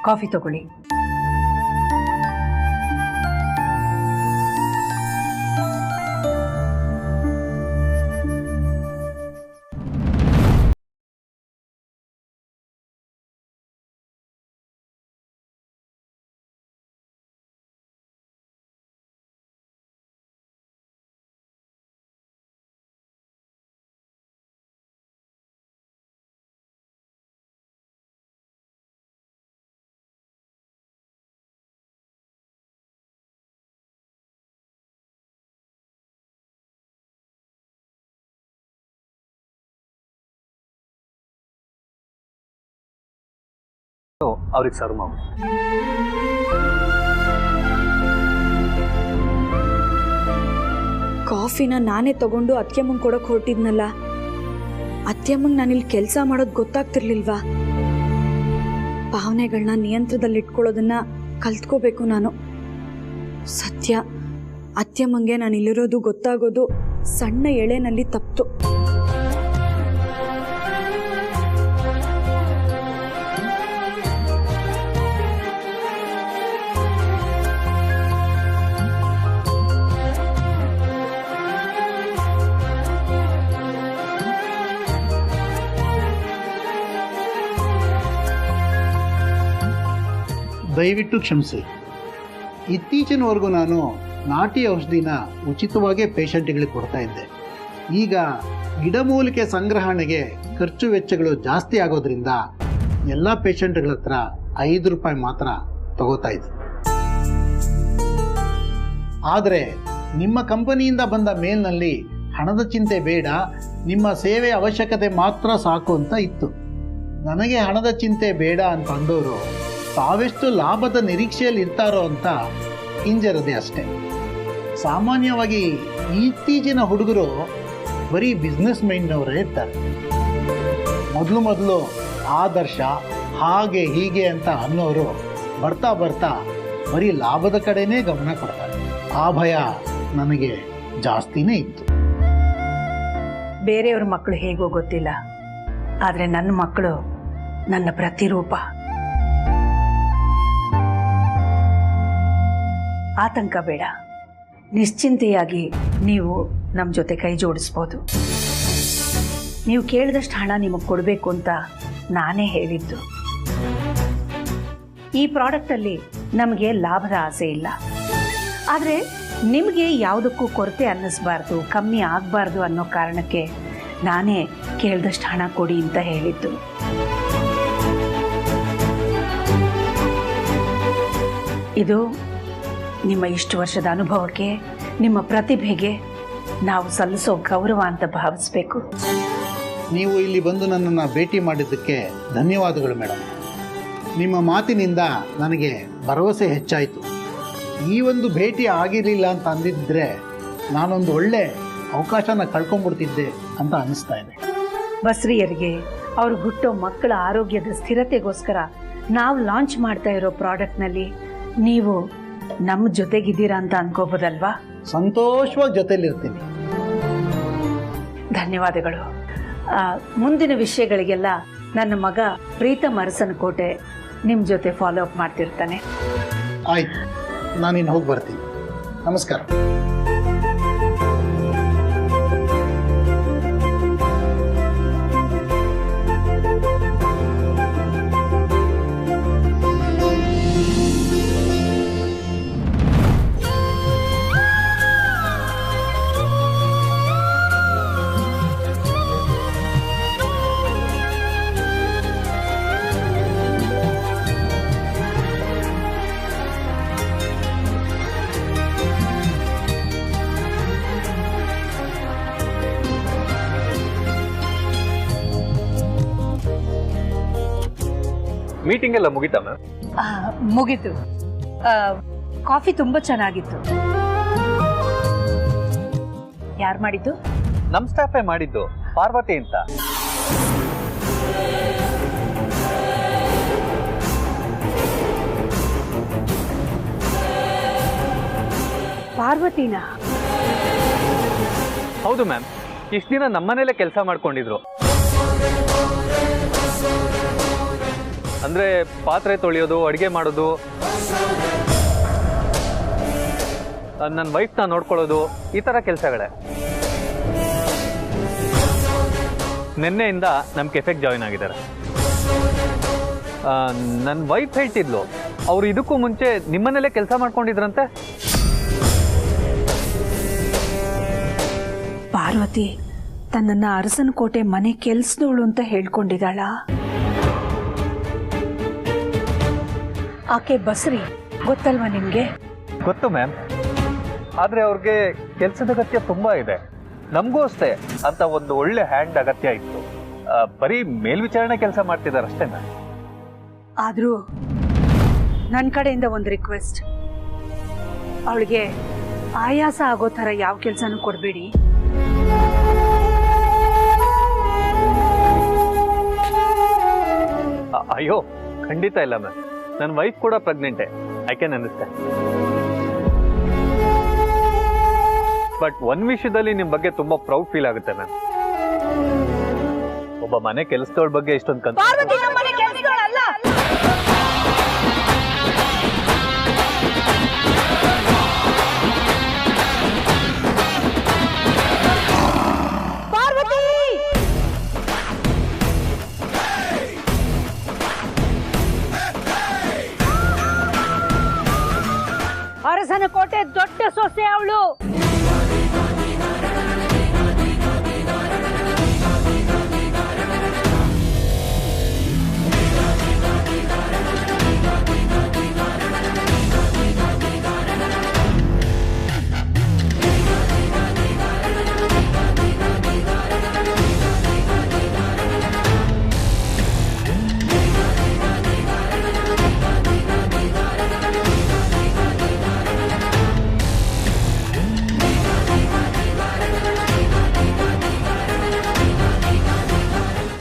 Coffee ತಗೊಳ್ಳಿ. ಅವ್ರಿಗೆ serve ಮಾಡಿ. ಕಾಫಿನ ನಾನೇ ತಗೊಂಡು ಅತ್ಯಮ್ಮಂಗೆ ಕೊಡೋಕೆ ಹೊರಟಿದ್ನಲ್ಲ, ಅತ್ಯಮ್ಮಂಗೆ ನಾನಿಲ್ಲಿ ಕೆಲಸ ಮಾಡೋದು ಗೊತ್ತಾಗ್ತಿರ್ಲಿಲ್ವಾ? ಭಾವನೆಗಳನ್ನ ನಿಯಂತ್ರಣದಲ್ಲಿಟ್ಕೊಳ್ಳೋದನ್ನ ಕಲ್ತ್ಕೋಬೇಕು ನಾನು. ಸತ್ಯ, ಅತ್ಯಮ್ಮಂಗೆ ನಾನು ಇಲ್ಲಿರೋದು ಗೊತ್ತಾಗೋದು ಸಣ್ಣ ಎಳೆನಲ್ಲಿ ತಪ್ತು. ದಯವಿಟ್ಟು ಕ್ಷಮಿಸಿ. ಇತ್ತೀಚಿನವರೆಗೂ ನಾನು ನಾಟಿ ಔಷಧಿನ ಉಚಿತವಾಗೇ ಪೇಷಂಟ್ಗಳಿಗೆ ಕೊಡ್ತಾ ಇದ್ದೆ. ಈಗ ಗಿಡಮೂಲಿಕೆ ಸಂಗ್ರಹಣೆಗೆ ಖರ್ಚು ವೆಚ್ಚಗಳು ಜಾಸ್ತಿ ಆಗೋದ್ರಿಂದ ಎಲ್ಲ ಪೇಷಂಟ್ಗಳ ಹತ್ರ 5 ರೂಪಾಯಿ ಮಾತ್ರ ತಗೋತಾ ಇದ್ದೆ. ಆದರೆ ನಿಮ್ಮ ಕಂಪನಿಯಿಂದ ಬಂದ ಮೇಲ್ನಲ್ಲಿ ಹಣದ ಚಿಂತೆ ಬೇಡ, ನಿಮ್ಮ ಸೇವೆ ಅವಶ್ಯಕತೆ ಮಾತ್ರ ಸಾಕು ಅಂತ ಇತ್ತು. ನನಗೆ ಹಣದ ಚಿಂತೆ ಬೇಡ ಅಂತ ಅಂದವರು ತಾವೆಷ್ಟು ಲಾಭದ ನಿರೀಕ್ಷೆಯಲ್ಲಿ ಇರ್ತಾರೋ ಅಂತ ಹಿಂಜರದೆ ಅಷ್ಟೆ. ಸಾಮಾನ್ಯವಾಗಿ ಇತ್ತೀಚಿನ ಹುಡುಗರು ಬರೀ ಬಿಸ್ನೆಸ್ ಮೈಂಡ್ನವರೇ ಇರ್ತಾರೆ. ಮೊದಲು ಆದರ್ಶ ಹಾಗೆ ಹೀಗೆ ಅಂತ ಅನ್ನೋರು ಬರ್ತಾ ಬರ್ತಾ ಬರೀ ಲಾಭದ ಕಡೆನೇ ಗಮನ ಕೊಡ್ತಾರೆ. ಆ ಭಯ ನನಗೆ ಜಾಸ್ತಿನೇ ಇತ್ತು. ಬೇರೆಯವ್ರ ಮಕ್ಕಳು ಹೇಗೋ ಗೊತ್ತಿಲ್ಲ, ಆದರೆ ನನ್ನ ಮಕ್ಕಳು ನನ್ನ ಪ್ರತಿರೂಪ. ಆತಂಕ ಬೇಡ, ನಿಶ್ಚಿಂತೆಯಾಗಿ ನೀವು ನಮ್ಮ ಜೊತೆ ಕೈ ಜೋಡಿಸ್ಬೋದು. ನೀವು ಕೇಳಿದಷ್ಟು ಹಣ ನಿಮಗೆ ಕೊಡಬೇಕು ಅಂತ ನಾನೇ ಹೇಳಿದ್ದು. ಈ ಪ್ರಾಡಕ್ಟಲ್ಲಿ ನಮಗೆ ಲಾಭದ ಆಸೆ ಇಲ್ಲ, ಆದರೆ ನಿಮಗೆ ಯಾವುದಕ್ಕೂ ಕೊರತೆ ಅನ್ನಿಸ್ಬಾರ್ದು, ಕಮ್ಮಿ ಆಗಬಾರ್ದು ಅನ್ನೋ ಕಾರಣಕ್ಕೆ ನಾನೇ ಕೇಳಿದಷ್ಟು ಹಣ ಕೊಡಿ ಅಂತ ಹೇಳಿದ್ದು. ಇದು ನಿಮ್ಮ ಇಷ್ಟು ವರ್ಷದ ಅನುಭವಕ್ಕೆ, ನಿಮ್ಮ ಪ್ರತಿಭೆಗೆ ನಾವು ಸಲ್ಲಿಸೋ ಗೌರವ ಅಂತ ಭಾವಿಸ್ಬೇಕು. ನೀವು ಇಲ್ಲಿ ಬಂದು ನನ್ನನ್ನು ಭೇಟಿ ಮಾಡಿದ್ದಕ್ಕೆ ಧನ್ಯವಾದಗಳು ಮೇಡಮ್. ನಿಮ್ಮ ಮಾತಿನಿಂದ ನನಗೆ ಭರವಸೆ ಹೆಚ್ಚಾಯಿತು. ಈ ಒಂದು ಭೇಟಿ ಆಗಿರಲಿಲ್ಲ ಅಂತ ಅಂದಿದ್ದರೆ ನಾನೊಂದು ಒಳ್ಳೆ ಅವಕಾಶನ ಕಳ್ಕೊಂಡ್ಬಿಡ್ತಿದ್ದೆ ಅಂತ ಅನ್ನಿಸ್ತಾ ಇದೆ. ಬಸ್ರಿಯರಿಗೆ ಅವ್ರು ಹುಟ್ಟೋ ಮಕ್ಕಳ ಆರೋಗ್ಯದ ಸ್ಥಿರತೆಗೋಸ್ಕರ ನಾವು ಲಾಂಚ್ ಮಾಡ್ತಾ ಇರೋ ಪ್ರಾಡಕ್ಟ್ನಲ್ಲಿ ನೀವು ನಮ್ಮ ಜೊತೆಗಿದ್ದೀರಾ ಅಂತ ಅನ್ಕೋಬೋದಲ್ವಾ? ಸಂತೋಷವಾಗಿ ಜೊತೆಲಿರ್ತೀನಿ. ಧನ್ಯವಾದಗಳು. ಮುಂದಿನ ವಿಷಯಗಳಿಗೆಲ್ಲ ನನ್ನ ಮಗ ಪ್ರೀತಮ್ ಅರಸನಕೋಟೆ ನಿಮ್ಮ ಜೊತೆ ಫಾಲೋ ಅಪ್ ಮಾಡ್ತಿರ್ತಾನೆ. ಆಯ್ತು, ನಾನಿನ್ನು ಹೋಗಿ ಬರ್ತೀನಿ. ನಮಸ್ಕಾರ. ಮೀಟಿಂಗ್ ಎಲ್ಲ ಮುಗಿತಾ ಮ್ಯಾಮ್? ಮುಗೀತು. ಕಾಫಿ ತುಂಬಾ ಚೆನ್ನಾಗಿತ್ತು. ಯಾರು ಮಾಡಿದ್ದು? ನಮ್ ಸ್ಟಾಫೇ ಮಾಡಿದ್ದು, ಪಾರ್ವತಿ ಅಂತ. ಪಾರ್ವತಿನ? ಹೌದು ಮ್ಯಾಮ್, ಇಷ್ಟು ದಿನ ನಮ್ಮನೇಲೆ ಕೆಲಸ ಮಾಡ್ಕೊಂಡಿದ್ರು. ಅಂದರೆ ಪಾತ್ರೆ ತೊಳೆಯೋದು, ಅಡುಗೆ ಮಾಡೋದು, ನನ್ನ ವೈಫ್ನ ನೋಡ್ಕೊಳ್ಳೋದು, ಈ ಥರ ಕೆಲಸಗಳೇ. ನಿನ್ನೆಯಿಂದ ನಮ್ಮ ಕೆಫೆಗೆ ಜಾಯಿನ್ ಆಗಿದ್ದಾರೆ. ನನ್ನ ವೈಫ್ ಹೇಳ್ತಿದ್ಲು, ಅವರು ಇದಕ್ಕೂ ಮುಂಚೆ ನಿಮ್ಮನೇಲೆ ಕೆಲಸ ಮಾಡ್ಕೊಂಡಿದ್ರಂತೆ. ಪಾರ್ವತಿ ತನ್ನನ್ನ ಅರಸನಕೋಟೆ ಮನೆ ಕೆಲ್ಸದವಳು ಅಂತ ಹೇಳ್ಕೊಂಡಿದ್ದಾಳ. ಆಕೆ ಬಸ್ರಿ ಗೊತ್ತಲ್ವಾ ನಿಮ್ಗೆ? ಗೊತ್ತು ಮ್ಯಾಮ್, ಆದರೆ ಅವ್ರಿಗೆ ಕೆಲಸದ ಅಗತ್ಯ ತುಂಬ ಇದೆ. ನಮಗೂ ಅಷ್ಟೇ ಅಂತ ಒಂದು ಒಳ್ಳೆ ಹ್ಯಾಂಡ್ ಅಗತ್ಯ ಇತ್ತು. ಬರೀ ಮೇಲ್ವಿಚಾರಣೆ ಕೆಲಸ ಮಾಡ್ತಿದ್ದಾರೆ ಅಷ್ಟೇ ಮ್ಯಾಮ್. ಆದರೂ ನನ್ನ ಕಡೆಯಿಂದ ಒಂದು ರಿಕ್ವೆಸ್ಟ್, ಅವಳಿಗೆ ಆಯಾಸ ಆಗೋ ಥರ ಯಾವ ಕೆಲಸನೂ ಕೊಡಬೇಡಿ. ಅಯ್ಯೋ ಖಂಡಿತ ಇಲ್ಲ ಮ್ಯಾಮ್, ನನ್ನ ವೈಫ್ ಕೂಡ ಪ್ರೆಗ್ನೆಂಟೆ, ಐ ಕ್ಯಾನ್ ಅಂಡರ್ಸ್ಟ್ಯಾಂಡ್. ಬಟ್ ಒಂದು ವಿಷಯದಲ್ಲಿ ನಿಮ್ಮ ಬಗ್ಗೆ ತುಂಬಾ ಪ್ರೌಡ್ ಫೀಲ್ ಆಗುತ್ತೆ ಮ್ಯಾಮ್. ಒಬ್ಬ ಮನೆ ಕೆಲಸದವಳ ಬಗ್ಗೆ ಇಷ್ಟೊಂದು ಕನ್ಸು. ಅರಸನಕೋಟೆ ದೊಡ್ಡ ಸೊಸೆ ಅವಳು.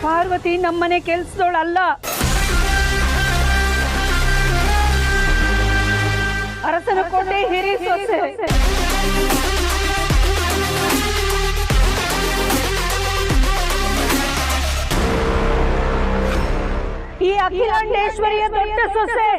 ಪಾರ್ವತಿ ನಮ್ಮನೆ ಕೆಲ್ಸದೋಳಲ್ಲ, ಅರಸನಕೋಟೆ ಹಿರಿ ಸೊಸೆ. ಈ ಅಖಿಲಾಂಡೇಶ್ವರಿಯ ದೊಡ್ಡ ಸೊಸೆ.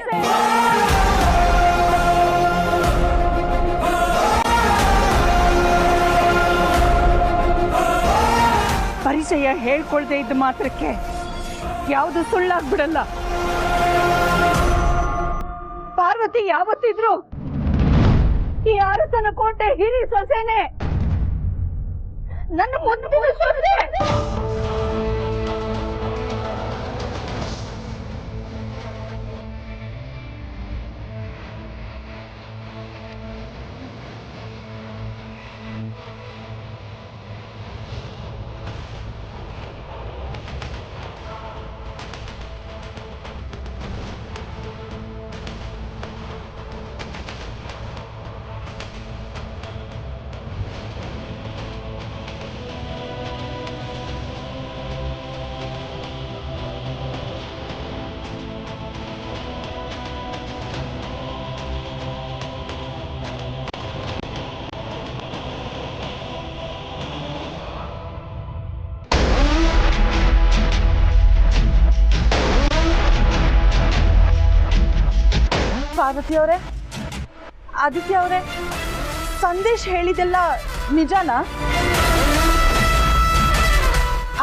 ಪರಿಚಯ ಹೇಳ್ಕೊಳ್ದೆ ಇದ್ದ ಮಾತ್ರಕ್ಕೆ ಯಾವುದು ಸುಳ್ಳಾಗ್ಬಿಡಲ್ಲ. ಪಾರ್ವತಿ ಯಾವತ್ತಿದ್ರು ಈ ಅರಸನಕೋಟೆ ಹಿರಿ ಸೊಸೆನೆ, ನನ್ನ ಮುದ್ದಿನ ಸೊಸೆ. ಪಾರ್ವತಿ ಅವರೇ, ಆದಿತ್ಯ ಅವರೇ, ಸಂದೇಶ್ ಹೇಳಿದೆಲ್ಲ ನಿಜನಾ?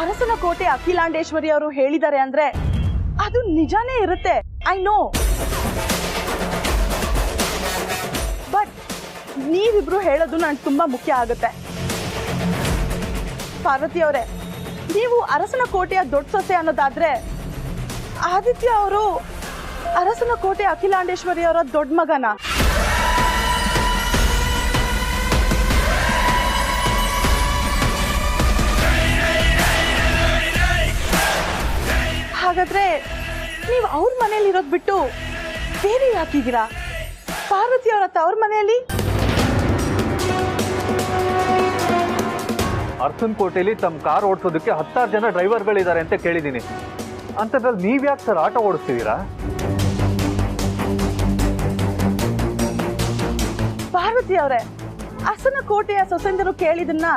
ಅರಸನಕೋಟೆ ಅಖಿಲಾಂಡೇಶ್ವರಿ ಅವರು ಹೇಳಿದ್ದಾರೆ ಅಂದ್ರೆ ಅದು ನಿಜಾನೇ ಇರುತ್ತೆ. I know. ಬಟ್ ನೀವಿಬ್ರು ಹೇಳೋದು ನನಗೆ ತುಂಬಾ ಮುಖ್ಯ ಆಗುತ್ತೆ. ಪಾರ್ವತಿ ಅವರೇ, ನೀವು ಅರಸನಕೋಟೆಯ ದೊಡ್ಡ ಸೊಸೆ ಅನ್ನೋದಾದ್ರೆ ಆದಿತ್ಯ ಅವರು ಅರಸನಕೋಟೆ ಅಖಿಲಾಂಡೇಶ್ವರಿ ಅವರ ದೊಡ್ಡ ಮಗನ? ಹಾಗಾದ್ರೆ ನೀವು ಅವ್ರ ಮನೇಲಿ ಇರೋದ್ ಬಿಟ್ಟು ಬೇರೆ ಯಾಕಿದ್ದೀರಾ? ಪಾರ್ವತಿ ಅವರ ತವ್ರ ಮನೆಯಲ್ಲಿ? ಅರಸನಕೋಟೆಯಲ್ಲಿ ತಮ್ಮ ಕಾರ್ ಓಡಿಸೋದಕ್ಕೆ 10 ಜನ ಡ್ರೈವರ್ಗಳಿದ್ದಾರೆ ಅಂತ ಕೇಳಿದ್ದೀನಿ. ಅಂಥದ್ರಲ್ಲಿ ನೀವ್ಯಾಕೆ ಸರ್ ಆಟೋ ಓಡಿಸ್ತಿದ್ದೀರಾ? ಪಾರ್ವತಿ ಅವರೇ, ಅರಸನಕೋಟೆಯ ಸೊಸೆಂದರು ಕೇಳಿದನ್ನ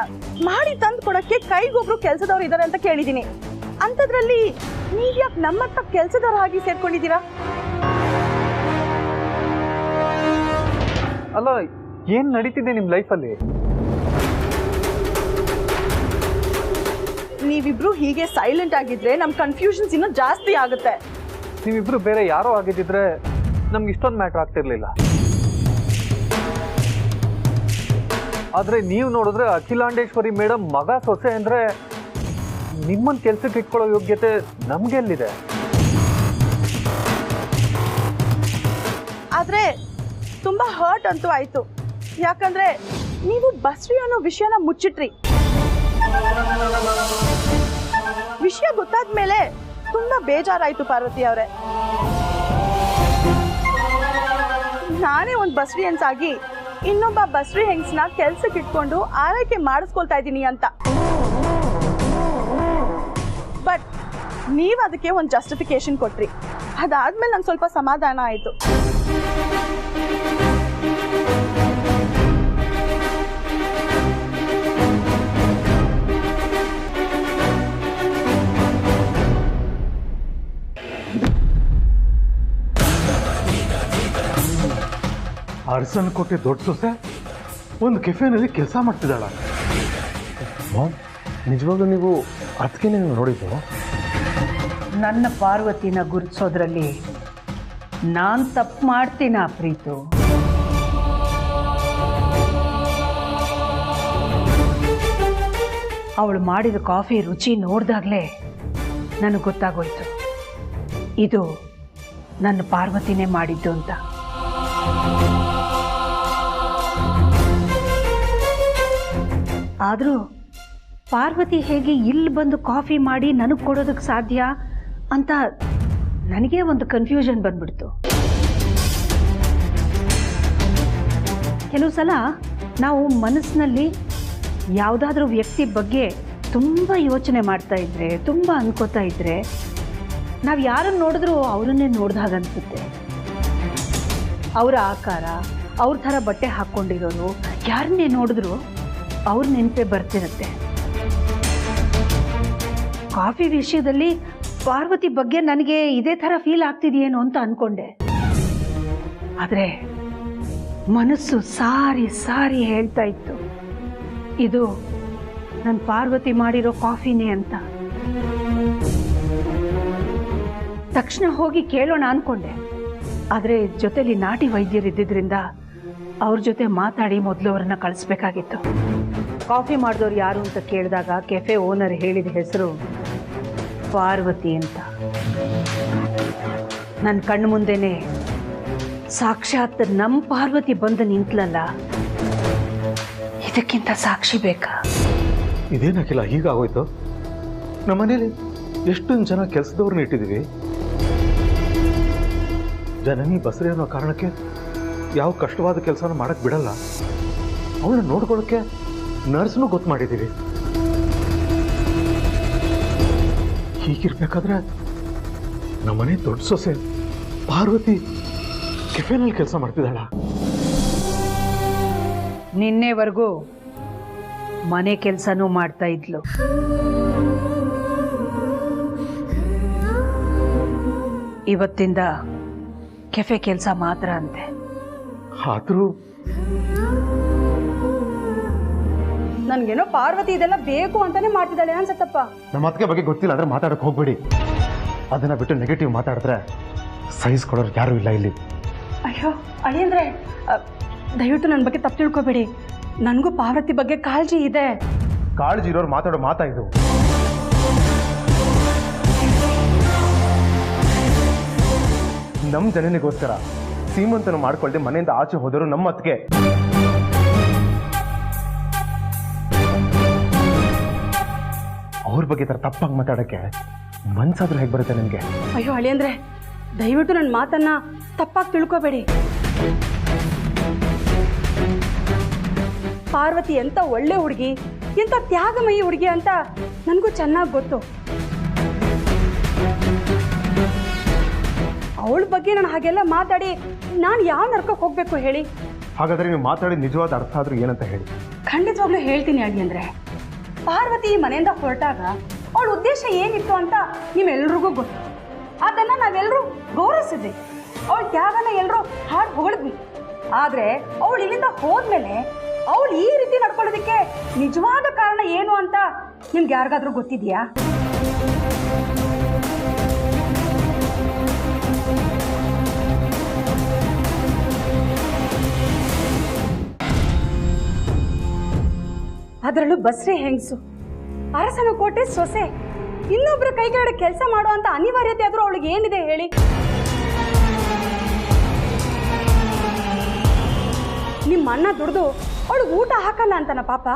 ಮಾಡಿ ತಂದು ಕೊಡಕ್ಕೆ ಕೈಗೊಬ್ರು ಕೆಲಸದವ್ರು ಇದ್ದಾರೆ ಅಂತ ಕೇಳಿದೀನಿ. ಅಂಥದ್ರಲ್ಲಿ ನೀವ್ ಯಾಕೆ ನಮ್ಮತ್ತ ಕೆಲ್ಸದವ್ರ ಹಾಗೆ ಸೇರ್ಕೊಂಡಿದ್ದೀರಾ? ಅಲ್ಲ, ಏನ್ ನಡೀತಿದೆ ನಿಮ್ ಲೈಫಲ್ಲಿ? ನೀವಿಬ್ರು ಹೀಗೆ ಸೈಲೆಂಟ್ ಆಗಿದ್ರೆ ನಮ್ ಕನ್ಫ್ಯೂಷನ್ಸ್ ಇನ್ನೂ ಜಾಸ್ತಿ ಆಗುತ್ತೆ. ನೀವಿಬ್ರು ಬೇರೆ ಯಾರೋ ಆಗಿದ್ದಿದ್ರೆ ನಮ್ಗೆ ಇಷ್ಟೊಂದು ಮ್ಯಾಟ್ರ್ ಆಗ್ತಿರ್ಲಿಲ್ಲ. ಆದ್ರೆ ನೀವು ನೋಡಿದ್ರೆ ಅಖಿಲಾಂಡೇಶ್ವರಿ ಮೇಡಮ್ ಮಗ ಸೊಸೆ ಅಂದ್ರೆ ನಿಮ್ಮನ್ನ ಕೆಲ್ಸಕ್ಕೆ ಇಟ್ಕೊಳ್ಳೋ ಯೋಗ್ಯತೆ ನಮ್ಗೆಲ್ಲಿದೆ? ಆದ್ರೆ ತುಂಬಾ ಹರ್ಟ್ ಅಂತೂ ಆಯ್ತು. ಯಾಕಂದ್ರೆ ನೀವು ಬಸ್ರಿ ಅನ್ನೋ ವಿಷಯನ ಮುಚ್ಚಿಟ್ರಿ. ವಿಷಯ ಗೊತ್ತಾದ್ಮೇಲೆ ತುಂಬಾ ಬೇಜಾರಾಯ್ತು ಪಾರ್ವತಿ ಅವರೇ. ನಾನೇ ಒಂದು ಬಸ್ರಿ ಹೆಂಗ್ಸಾಗಿ ಇನ್ನೊಬ್ಬ ಬಸ್ರಿ ಹೆಂಗ್ಸ್ನ ಕೆಲ್ಸಕ್ಕೆ ಇಟ್ಕೊಂಡು ಆರೈಕೆ ಮಾಡಿಸ್ಕೊಳ್ತಾ ಇದ್ದೀನಿ ಅಂತ. ಬಟ್ ನೀವ್ ಅದಕ್ಕೆ ಒಂದು ಜಸ್ಟಿಫಿಕೇಶನ್ ಕೊಟ್ರಿ. ಅದಾದ್ಮೇಲೆ ನಂಗೆ ಸ್ವಲ್ಪ ಸಮಾಧಾನ ಆಯ್ತು. ಅರಸನಕೋಟೆ ದೊಡ್ಡ ಸೊಸೆ ಒಂದು ಕೆಫೆನಲ್ಲಿ ಕೆಲಸ ಮಾಡ್ತಿದ್ದಾಳ. ನಿಜವಾಗ್ಲೂ ನೀವು ಅದಕ್ಕೆ ನೀವು ನೋಡಿದ್ದು? ನನ್ನ ಪಾರ್ವತಿನ ಗುರುತಿಸೋದ್ರಲ್ಲಿ ನಾನು ತಪ್ಪು ಮಾಡ್ತೀನ ಪ್ರೀತು? ಅವಳು ಮಾಡಿದ ಕಾಫಿ ರುಚಿ ನೋಡಿದಾಗಲೇ ನನಗೆ ಗೊತ್ತಾಗೋಯ್ತು ಇದು ನನ್ನ ಪಾರ್ವತಿನೇ ಮಾಡಿದ್ದು ಅಂತ. ಆದರೂ ಪಾರ್ವತಿ ಹೇಗೆ ಇಲ್ಲಿ ಬಂದು ಕಾಫಿ ಮಾಡಿ ನನಗೆ ಕೊಡೋದಕ್ಕೆ ಸಾಧ್ಯ ಅಂತ ನನಗೆ ಒಂದು ಕನ್ಫ್ಯೂಷನ್ ಬಂದ್ಬಿಡ್ತು. ಕೆಲವು ಸಲ ನಾವು ಮನಸ್ಸಿನಲ್ಲಿ ಯಾವುದಾದ್ರೂ ವ್ಯಕ್ತಿ ಬಗ್ಗೆ ತುಂಬ ಯೋಚನೆ ಮಾಡ್ತಾ ಇದ್ರೆ, ತುಂಬ ಅನ್ಕೋತಾ ಇದ್ರೆ, ನಾವು ಯಾರನ್ನು ನೋಡಿದ್ರೂ ಅವರನ್ನೇ ನೋಡ್ದಾಗ ಅನಿಸುತ್ತೆ. ಅವರ ಆಕಾರ, ಅವ್ರ ಥರ ಬಟ್ಟೆ ಹಾಕ್ಕೊಂಡಿರೋರು, ಯಾರನ್ನೇ ನೋಡಿದ್ರು ಅವ್ರ ನೆನಪೇ ಬರ್ತಿರುತ್ತೆ. ಕಾಫಿ ವಿಷಯದಲ್ಲಿ ಪಾರ್ವತಿ ಬಗ್ಗೆ ನನಗೆ ಇದೇ ಥರ ಫೀಲ್ ಆಗ್ತಿದೆಯೇನೋ ಅಂತ ಅಂದ್ಕೊಂಡೆ. ಆದರೆ ಮನಸ್ಸು ಸಾರಿ ಸಾರಿ ಹೇಳ್ತಾ ಇತ್ತು ಇದು ನನ್ನ ಪಾರ್ವತಿ ಮಾಡಿರೋ ಕಾಫಿನೇ ಅಂತ. ತಕ್ಷಣ ಹೋಗಿ ಕೇಳೋಣ ಅಂದ್ಕೊಂಡೆ. ಆದರೆ ಜೊತೆಲಿ ನಾಟಿ ವೈದ್ಯರಿದ್ದರಿಂದ ಅವ್ರ ಜೊತೆ ಮಾತಾಡಿ ಮೊದಲು ಅವ್ರನ್ನ ಕಳಿಸ್ಬೇಕಾಗಿತ್ತು. ಕಾಫಿ ಮಾಡಿದವ್ರು ಯಾರು ಅಂತ ಕೇಳಿದಾಗ ಕೆಫೆ ಓನರ್ ಹೇಳಿದ ಹೆಸರು ಪಾರ್ವತಿ ಅಂತ. ನನ್ನ ಕಣ್ಣು ಮುಂದೆನೆ ಸಾಕ್ಷಾತ್ ನಮ್ಮ ಪಾರ್ವತಿ ಬಂದು ನಿಂತ್ಲಲ್ಲ, ಇದಕ್ಕಿಂತ ಸಾಕ್ಷಿ ಬೇಕಾ? ಇದೇನಾಗಿಲ್ಲ ಹೀಗಾಗೋಯ್ತು? ನಮ್ಮನೇಲಿ ಎಷ್ಟೊಂದು ಜನ ಕೆಲಸದವ್ರನ್ನ ಇಟ್ಟಿದ್ದೀವಿ. ಜನನಿ ಬಸರಿ ಅನ್ನೋ ಕಾರಣಕ್ಕೆ ಯಾವ ಕಷ್ಟವಾದ ಕೆಲಸನ ಮಾಡಕ್ಕೆ ಬಿಡಲ್ಲ. ಅವಳನ್ನ ನೋಡ್ಕೊಳ್ಳೋಕ್ಕೆ ನರ್ಸ್ನೂ ಗೊತ್ತು ಮಾಡಿದ್ದೀವಿ. ಹೀಗಿರ್ಬೇಕಾದ್ರೆ ನಮ್ಮನೆ ದೊಡ್ಡ ಸೊಸೆ ಪಾರ್ವತಿ ಕೆಫೆನಲ್ಲಿ ಕೆಲಸ ಮಾಡ್ತಿದ್ದಾಳ. ನಿನ್ನೆವರೆಗೂ ಮನೆ ಕೆಲಸನೂ ಮಾಡ್ತಾ ಇದ್ಲು. ಇವತ್ತಿಂದ ಕೆಫೆ ಕೆಲಸ ಮಾತ್ರ ಅಂತೆ. ಆದರೂ ನನ್ಗೇನೋ ಪಾರ್ವತಿ ಇದೆಲ್ಲ ಬೇಕು ಅಂತಾನೆ ಮಾಡ್ತಿದ್ದಾಳೆ ಅನ್ಸತ್ತಪ್ಪ. ನಮ್ಮ ಅದಕ್ಕೆ ಬಗ್ಗೆ ಗೊತ್ತಿಲ್ಲ ಅಂದ್ರೆ ಮಾತಾಡಕ್ಕೆ ಹೋಗ್ಬೇಡಿ. ಅದನ್ನ ಬಿಟ್ಟು ನೆಗೆಟಿವ್ ಮಾತಾಡಿದ್ರೆ ಸೈಜ್ ಕೊಡೋರು ಯಾರೂ ಇಲ್ಲ ಇಲ್ಲಿ. ಅಯ್ಯೋ ಅಳಿಯಂದ್ರೆ ದಯವಿಟ್ಟು ನನ್ನ ಬಗ್ಗೆ ತಪ್ಪು ತಿಳ್ಕೊಬೇಡಿ. ನನಗೂ ಪಾರ್ವತಿ ಬಗ್ಗೆ ಕಾಳಜಿ ಇದೆ. ಕಾಳಜಿ ಇರೋರು ಮಾತಾಡೋ ಮಾತಾ ಇದು. ನಮ್ಮ ಜನನಿಗೋಸ್ಕರ ಸೀಮಂತನ ಮಾಡ್ಕೊಳ್ದೆ ಮನೆಯಿಂದ ಆಚೆ ಹೋದರು ನಮ್ಮ ಅತ್ತಿಗೆ. ಅವ್ರ ಬಗ್ಗೆ ತರ ತಪ್ಪಾಗಿ ಮಾತಾಡಕ್ಕೆ ಮನ್ಸಾದ್ರೂ ಹೇಗೆ ಬರುತ್ತೆ ನಿಮಗೆ? ಅಯ್ಯೋ ಅಳಿಯಂದ್ರೆ ದಯವಿಟ್ಟು ನನ್ನ ಮಾತನ್ನ ತಪ್ಪಾಗಿ ತಿಳ್ಕೊಬೇಡಿ. ಪಾರ್ವತಿ ಎಂತ ಒಳ್ಳೆ ಹುಡುಗಿ, ಎಂತ ತ್ಯಾಗಮಯಿ ಹುಡುಗಿ ಅಂತ ನನಗೂ ಚೆನ್ನಾಗಿ ಗೊತ್ತು. ಅವಳ ಬಗ್ಗೆ ನಾನು ಹಾಗೆಲ್ಲ ಮಾತಾಡಿ ನಾನು ಯಾವ ನರ್ಕಕ್ಕೆ ಹೋಗ್ಬೇಕು ಹೇಳಿ? ಹಾಗಾದ್ರೆ ನೀವು ಮಾತಾಡಿ ನಿಜವಾದ ಅರ್ಥ ಆದ್ರೂ ಏನಂತ ಹೇಳಿ. ಖಂಡಿತವಾಗ್ಲೂ ಹೇಳ್ತೀನಿ ಅಳಿಯಂದ್ರೆ. ಪಾರ್ವತಿ ಮನೆಯಿಂದ ಹೊರಟಾಗ ಅವಳ ಉದ್ದೇಶ ಏನಿತ್ತು ಅಂತ ನಿಮ್ಮೆಲ್ರಿಗೂ ಗೊತ್ತು. ಅದನ್ನ ನಾವೆಲ್ಲರೂ ಗೌರವಿಸಿದ್ವಿ. ಅವಳ ತ್ಯಾಗನ ಎಲ್ಲರೂ ಹಾಡು ಹೊಗಳಿದ್ವಿ. ಆದ್ರೆ ಅವಳು ಇಲ್ಲಿಂದ ಹೋದ್ಮೇಲೆ ಅವಳು ಈ ರೀತಿ ನಡ್ಕೊಳ್ಳೋದಕ್ಕೆ ನಿಜವಾದ ಕಾರಣ ಏನು ಅಂತ ನಿಮ್ಗೆ ಯಾರಿಗಾದ್ರೂ ಗೊತ್ತಿದ್ಯಾ? ಅದರಲ್ಲೂ ಬಸ್ರಿ ಹೆಂಗಸು, ಅರಸನ ಕೋಟೆ ಸೊಸೆ, ಇನ್ನೊಬ್ಬರ ಕೈ ಕೆಳಗಡೆ ಕೆಲಸ ಮಾಡುವಂತ ಅನಿವಾರ್ಯತೆ ಆದ್ರೂ ಅವಳಿಗೆ ಏನಿದೆ ಹೇಳಿ? ನಿಮ್ಮ ಅಣ್ಣ ದುಡ್ದು ಅವಳಿಗೆ ಊಟ ಹಾಕಲ್ಲ ಅಂತನ ಪಾಪ?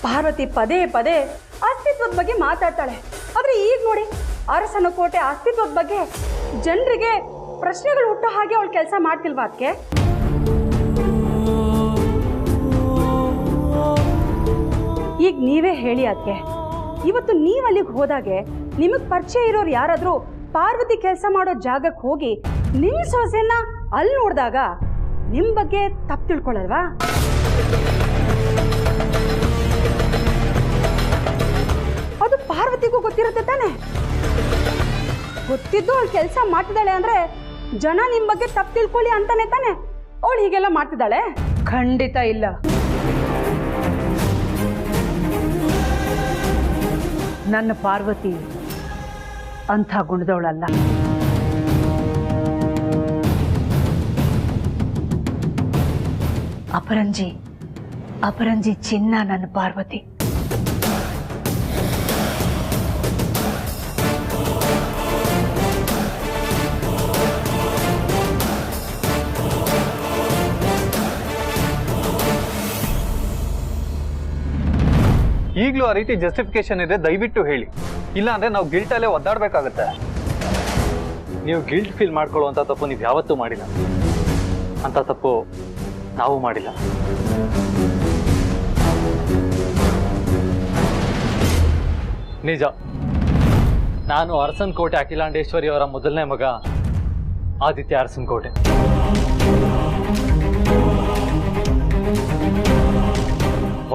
ಪಾರ್ವತಿ ಪದೇ ಪದೇ ಅಸ್ತಿತ್ವದ ಬಗ್ಗೆ ಮಾತಾಡ್ತಾಳೆ. ಆದ್ರೆ ಈಗ ನೋಡಿ, ಅರಸನ ಕೋಟೆ ಅಸ್ತಿತ್ವದ ಬಗ್ಗೆ ಜನರಿಗೆ ಪ್ರಶ್ನೆಗಳು ಹುಟ್ಟೋ ಹಾಗೆ ಅವಳು ಕೆಲಸ ಮಾಡ್ತಿಲ್ವಾ? ಅದಕ್ಕೆ ಈಗ ನೀವೇ ಹೇಳಿ. ಅದಕ್ಕೆ ಇವತ್ತು ನೀವು ಅಲ್ಲಿಗೆ ಹೋದಾಗೆ ನಿಮಗ್ ಪರಿಚಯ ಇರೋರು ಯಾರಾದ್ರೂ ಪಾರ್ವತಿ ಕೆಲಸ ಮಾಡೋ ಜಾಗಕ್ಕೆ ಹೋಗಿ ನಿಮ್ ಸೊಸೆನ ಅಲ್ಲಿ ನೋಡಿದಾಗ ನಿಮ್ ಬಗ್ಗೆ ತಪ್ಪು ತಿಳ್ಕೊಳ್ಳಲ್ವಾ? ಅದು ಪಾರ್ವತಿಗೂ ಗೊತ್ತಿರುತ್ತೆ ತಾನೆ. ಗೊತ್ತಿದ್ದು ಅವಳು ಕೆಲಸ ಮಾಡ್ತಿದ್ದಾಳೆ ಅಂದ್ರೆ ಜನ ನಿಮ್ ಬಗ್ಗೆ ತಪ್ಪು ತಿಳ್ಕೊಳ್ಳಿ ಅಂತಾನೆ ತಾನೆ ಅವಳು ಹೀಗೆಲ್ಲ ಮಾಡ್ತಿದ್ದಾಳೆ? ಖಂಡಿತ ಇಲ್ಲ. ನನ್ನ ಪಾರ್ವತಿ ಅಂಥ ಗುಣದವಳಲ್ಲ. ಅಪರಂಜಿ ಚಿನ್ನ ನನ್ನ ಪಾರ್ವತಿ. ಈಗಲೂ ಆ ರೀತಿ ಜಸ್ಟಿಫಿಕೇಶನ್ ಇದೆ, ದಯವಿಟ್ಟು ಹೇಳಿ. ಇಲ್ಲ ಅಂದ್ರೆ ನಾವು ಗಿಲ್ಟಲ್ಲೇ ಒದ್ದಾಡ್ಬೇಕಾಗತ್ತೆ. ನೀವು ಗಿಲ್ಟ್ ಫೀಲ್ ಮಾಡ್ಕೊಳ್ಳುವಂಥ ತಪ್ಪು ನೀವು ಯಾವತ್ತೂ ಮಾಡಿಲ್ಲ. ಅಂಥ ತಪ್ಪು ನಾವು ಮಾಡಿಲ್ಲ. ನಿಜ, ನಾನು ಅರಸನ್ ಕೋಟೆ ಅಖಿಲಾಂಡೇಶ್ವರಿ ಅವರ ಮೊದಲನೇ ಮಗ ಆದಿತ್ಯ ಅರಸನ್ ಕೋಟೆ.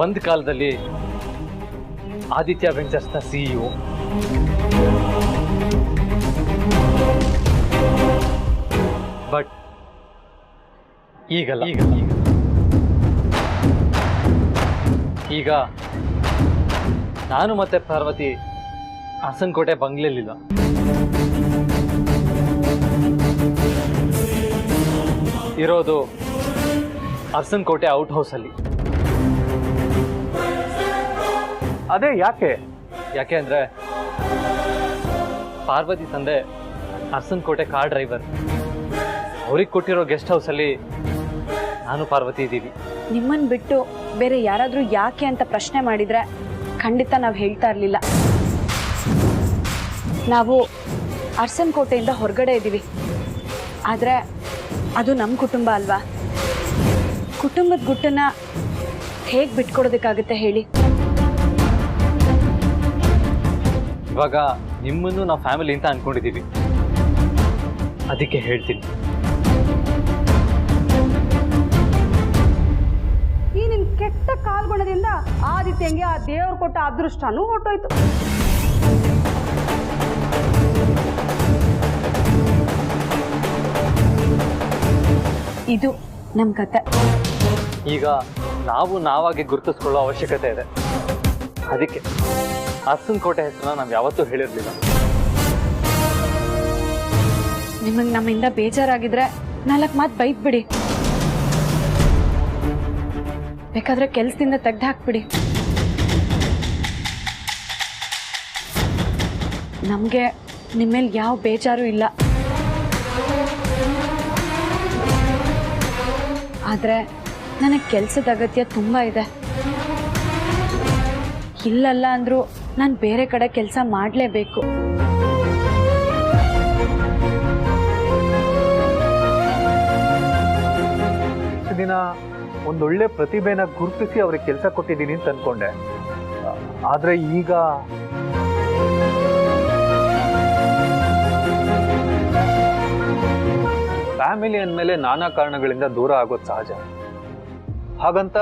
ಒಂದು ಕಾಲದಲ್ಲಿ ಆದಿತ್ಯ ವೆಂಚರ್ಸ್ನ CEO. ಬಟ್ ಈಗಲ್ಲ. ಈಗ ನಾನು ಮತ್ತೆ ಪಾರ್ವತಿ ಅರಸನ್ ಕೋಟೆ ಬಂಗ್ಲೆಲಿಲ್ಲ. ಇರೋದು ಅರಸನ್ ಕೋಟೆ ಔಟ್ ಹೌಸಲ್ಲಿ. ಅದೇ ಯಾಕೆ ಅಂದ್ರೆ ಪಾರ್ವತಿ ತಂದೆ ಅರಸನ್ ಕೋಟೆ ಕಾರ್ ಡ್ರೈವರ್. ಅವ್ರಿಗೆ ಕೊಟ್ಟಿರೋ ಗೆಸ್ಟ್ ಹೌಸಲ್ಲಿ ನಾನು ಪಾರ್ವತಿ ಇದ್ದೀವಿ. ನಿಮ್ಮನ್ನು ಬಿಟ್ಟು ಬೇರೆ ಯಾರಾದರೂ ಯಾಕೆ ಅಂತ ಪ್ರಶ್ನೆ ಮಾಡಿದರೆ ಖಂಡಿತ ನಾವು ಹೇಳ್ತಾ ಇರಲಿಲ್ಲ. ನಾವು ಅರಸನ್ ಕೋಟೆಯಿಂದ ಹೊರಗಡೆ ಇದ್ದೀವಿ. ಆದರೆ ಅದು ನಮ್ಮ ಕುಟುಂಬ ಅಲ್ವಾ? ಕುಟುಂಬದ ಗುಟ್ಟನ್ನು ಹೇಗೆ ಬಿಟ್ಕೊಡೋದಕ್ಕಾಗುತ್ತೆ ಹೇಳಿ? ಇವಾಗ ನಿಮ್ಮನ್ನು ನಾವು ಫ್ಯಾಮಿಲಿ ಅಂತ ಅನ್ಕೊಂಡಿದ್ದೀವಿ. ಅದಕ್ಕೆ ಹೇಳ್ತೀನಿ, ಈ ನಿನ್ ಕೆಟ್ಟ ಕಾಲ್ಗುಣದಿಂದ ಆದಿತ್ಯಂಗೆ ಆ ದೇವ್ರು ಕೊಟ್ಟ ಅದೃಷ್ಟನೂ ಹೊಟ್ಟೋಯ್ತು. ಇದು ನಮ್ಮ ಕತೆ. ಈಗ ನಾವಾಗಿ ಗುರುತಿಸ್ಕೊಳ್ಳೋ ಅವಶ್ಯಕತೆ ಇದೆ. ಅದಕ್ಕೆ ಅರಸನ್ ಕೋಟೆ ಹೆಸರನ್ನ ನಾವು ಯಾವತ್ತೂ ಹೇಳಿರಲಿಲ್ಲ. ನಿಮಗೆ ನಮ್ಮಿಂದ ಬೇಜಾರಾಗಿದ್ರೆ 4 ಮಾತು ಬೈದ್ಬಿಡಿ. ಬೇಕಾದ್ರೆ ಕೆಲಸದಿಂದ ತೆಗ್ದು ಹಾಕ್ಬಿಡಿ. ನಮಗೆ ನಿಮ್ಮೇಲೆ ಯಾವ ಬೇಜಾರು ಇಲ್ಲ. ಆದರೆ ನನಗೆ ಕೆಲಸದ ಅಗತ್ಯ ತುಂಬ ಇದೆ. ಇಲ್ಲಲ್ಲ ಅಂದರೂ ನಾನು ಬೇರೆ ಕಡೆ ಕೆಲಸ ಮಾಡಲೇಬೇಕು. ಇಷ್ಟು ದಿನ ಒಂದೊಳ್ಳೆ ಪ್ರತಿಭೆನ ಗುರುತಿಸಿ ಅವ್ರಿಗೆ ಕೆಲಸ ಕೊಟ್ಟಿದ್ದೀನಿ ಅಂತ ಅನ್ಕೊಂಡೆ. ಆದ್ರೆ ಈಗ ಫ್ಯಾಮಿಲಿ ಅಂದಮೇಲೆ ನಾನಾ ಕಾರಣಗಳಿಂದ ದೂರ ಆಗೋದು ಸಹಜ. ಹಾಗಂತ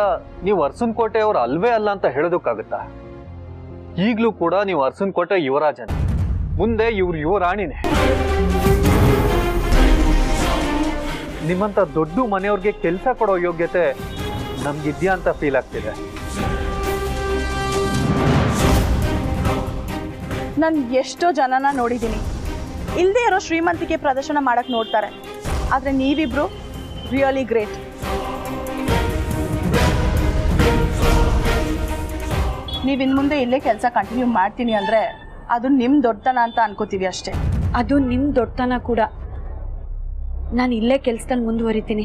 ನೀವು ಅರಸನಕೋಟೆ ಅವ್ರು ಅಲ್ವೇ ಅಲ್ಲ ಅಂತ ಹೇಳೋದಕ್ಕಾಗುತ್ತಾ? ಈಗಲೂ ಕೂಡ ನೀವು ಅರಸನಕೋಟೆ ಯುವರಾಜನೇ, ಮುಂದೆ ಇವ್ರು ಯುವರಾಣಿನೇ. ನಿಮ್ಮಂತ ದೊಡ್ಡ ಮನೆಯವ್ರಿಗೆ ಕೆಲಸ ಕೊಡೋ ಯೋಗ್ಯತೆ ನಮ್ಗಿದ್ಯಾ ಅಂತ ಫೀಲ್ ಆಗ್ತಿದೆ. ನಾನು ಎಷ್ಟೋ ಜನನ ನೋಡಿದ್ದೀನಿ, ಇಲ್ಲದೆ ಇರೋ ಶ್ರೀಮಂತಿಕೆ ಪ್ರದರ್ಶನ ಮಾಡಕ್ ನೋಡ್ತಾರೆ. ಆದ್ರೆ ನೀವಿಬ್ರು ರಿಯಲಿ ಗ್ರೇಟ್. ನೀವಿನ್ ಮುಂದೆ ಇಲ್ಲೇ ಕೆಲಸ ಕಂಟಿನ್ಯೂ ಮಾಡ್ತೀನಿ ಅಂದ್ರೆ ಅದು ನಿಮ್ ದೊಡ್ಡತನ ಅಂತ ಅನ್ಕೋತೀವಿ ಅಷ್ಟೇ. ಅದು ನಿಮ್ಮ ದೊಡ್ಡತನ ಕೂಡ. ನಾನು ಇಲ್ಲೇ ಕೆಲಸದಲ್ಲಿ ಮುಂದುವರಿತೀನಿ.